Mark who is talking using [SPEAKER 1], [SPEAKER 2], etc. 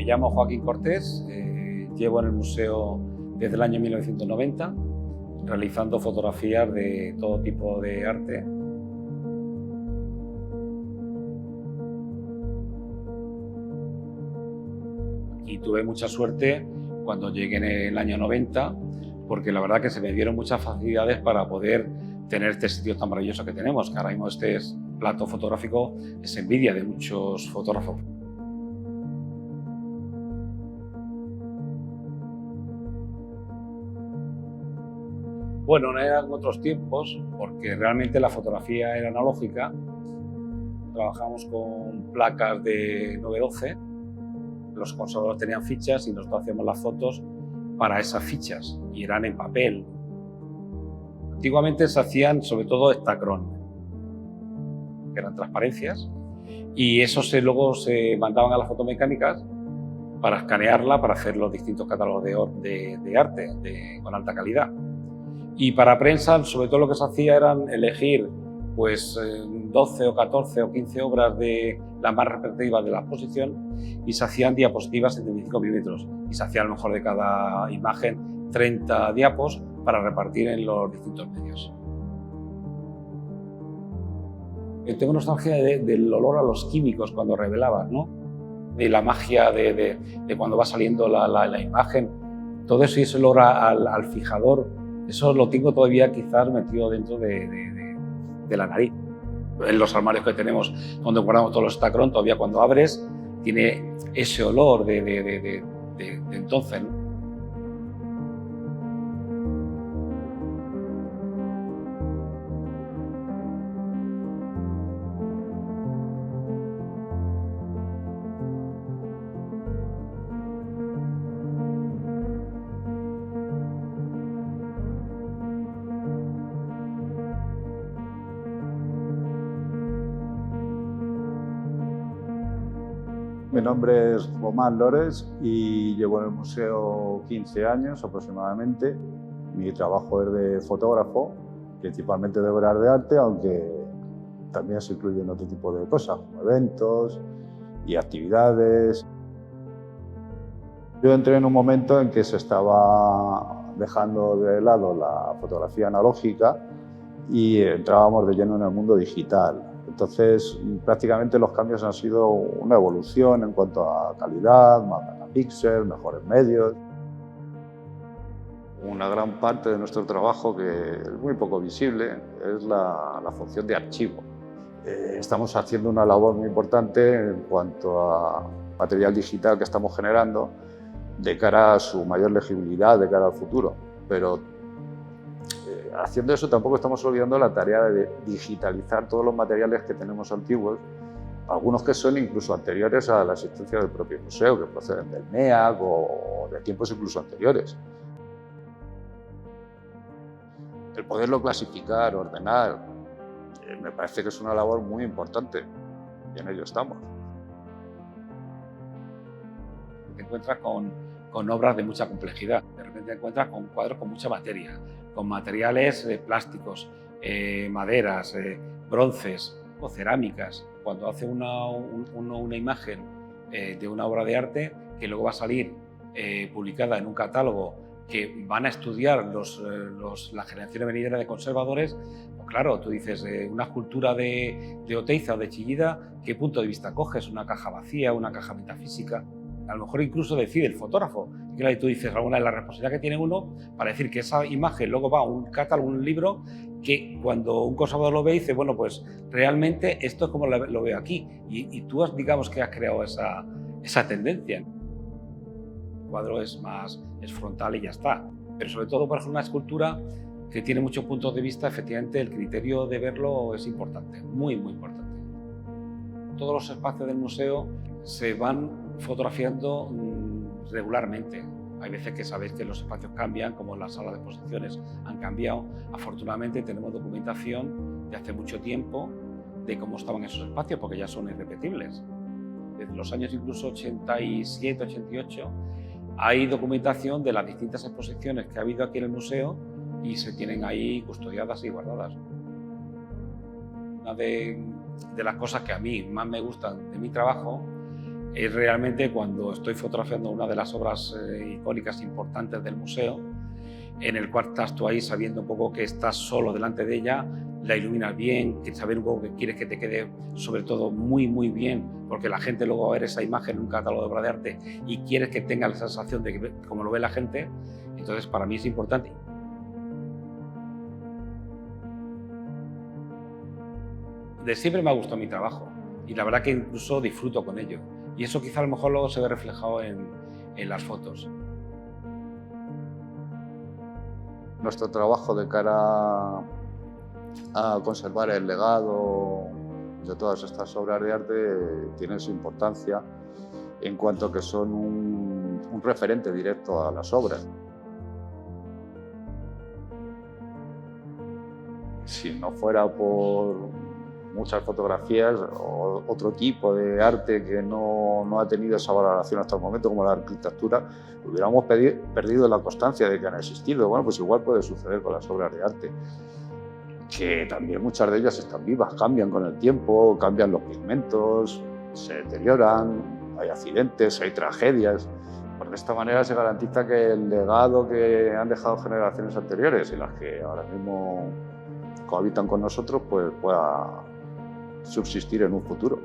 [SPEAKER 1] llamo Joaquín Cortés, llevo en el museo desde el año 1990, realizando fotografías de todo tipo de arte. Y tuve mucha suerte cuando llegué en el año 90, porque la verdad que se me dieron muchas facilidades para poder tener este sitio tan maravilloso que tenemos, que ahora mismo este plato fotográfico es envidia de muchos fotógrafos. Bueno, no eran otros tiempos, porque realmente la fotografía era analógica. Trabajamos con placas de 912, los conservadores tenían fichas y nosotros hacíamos las fotos para esas fichas y eran en papel. Antiguamente se hacían sobre todo Echtachrón, que eran transparencias, y esos luego se mandaban a las fotomecánicas para escanearla, para hacer los distintos catálogos de arte con alta calidad. Y para prensa, sobre todo lo que se hacía eran elegir pues 12 o 14 o 15 obras de las más representativas de la exposición y se hacían diapositivas en 35 milímetros y se hacía a lo mejor de cada imagen 30 diapos para repartir en los distintos medios. Tengo nostalgia del olor a los químicos cuando revelaban, ¿no? De la magia de cuando va saliendo la imagen, todo eso y ese olor al fijador, eso lo tengo todavía quizás metido dentro de la nariz. En los armarios que tenemos, donde guardamos todos los Echtachrón, todavía cuando abres, tiene ese olor de entonces, ¿no?
[SPEAKER 2] Mi nombre es Román Lores y llevo en el museo 15 años aproximadamente. Mi trabajo es de fotógrafo, principalmente de obras de arte, aunque también se incluyen otro tipo de cosas, como eventos y actividades. Yo entré en un momento en que se estaba dejando de lado la fotografía analógica y entrábamos de lleno en el mundo digital. Entonces, prácticamente los cambios han sido una evolución en cuanto a calidad, más megapíxeles, mejores medios. Una gran parte de nuestro trabajo, que es muy poco visible, es la función de archivo. Estamos haciendo una labor muy importante en cuanto a material digital que estamos generando de cara a su mayor legibilidad, de cara al futuro. Pero haciendo eso tampoco estamos olvidando la tarea de digitalizar todos los materiales que tenemos antiguos, algunos que son incluso anteriores a la existencia del propio museo, que proceden del MEAC o de tiempos incluso anteriores. El poderlo clasificar, ordenar, me parece que es una labor muy importante y en ello estamos.
[SPEAKER 1] Te encuentras con obras de mucha complejidad, de repente te encuentras con cuadros con mucha materia, con materiales plásticos, maderas, bronces o cerámicas. Cuando hace una imagen de una obra de arte que luego va a salir publicada en un catálogo que van a estudiar las generaciones venideras de conservadores, pues claro, tú dices, una escultura de Oteiza o de Chillida, ¿qué punto de vista coges? ¿Una caja vacía, una caja metafísica? A lo mejor incluso decide el fotógrafo. Y claro, tú dices, alguna de la responsabilidad que tiene uno para decir que esa imagen luego va a un catálogo, un libro, que cuando un conservador lo ve dice, bueno, pues realmente esto es como lo veo aquí. Y tú digamos que has creado esa tendencia. El cuadro es frontal y ya está. Pero sobre todo, por ejemplo, una escultura que tiene muchos puntos de vista, efectivamente el criterio de verlo es importante, muy, muy importante. Todos los espacios del museo se van fotografiando regularmente. Hay veces que sabéis que los espacios cambian, como las salas de exposiciones han cambiado. Afortunadamente tenemos documentación de hace mucho tiempo de cómo estaban esos espacios, porque ya son irrepetibles. Desde los años incluso 87, 88, hay documentación de las distintas exposiciones que ha habido aquí en el museo y se tienen ahí custodiadas y guardadas. Una de las cosas que a mí más me gustan de mi trabajo es realmente cuando estoy fotografiando una de las obras icónicas importantes del museo, en el cual estás tú ahí sabiendo un poco que estás solo delante de ella, la iluminas bien, que saber un poco que quieres que te quede sobre todo muy muy bien, porque la gente luego va a ver esa imagen en un catálogo de obra de arte y quieres que tenga la sensación de que como lo ve la gente, entonces para mí es importante. De siempre me ha gustado mi trabajo y la verdad que incluso disfruto con ello, y eso quizá a lo mejor luego se ve reflejado en las fotos.
[SPEAKER 2] Nuestro trabajo de cara a conservar el legado de todas estas obras de arte tiene su importancia en cuanto a que son un referente directo a las obras. Si no fuera por muchas fotografías o otro tipo de arte que no ha tenido esa valoración hasta el momento, como la arquitectura, hubiéramos perdido la constancia de que han existido. Bueno, pues igual puede suceder con las obras de arte, que también muchas de ellas están vivas, cambian con el tiempo, cambian los pigmentos, se deterioran, hay accidentes, hay tragedias. Pues de esta manera se garantiza que el legado que han dejado generaciones anteriores y las que ahora mismo cohabitan con nosotros, pues pueda subsistir en un futuro.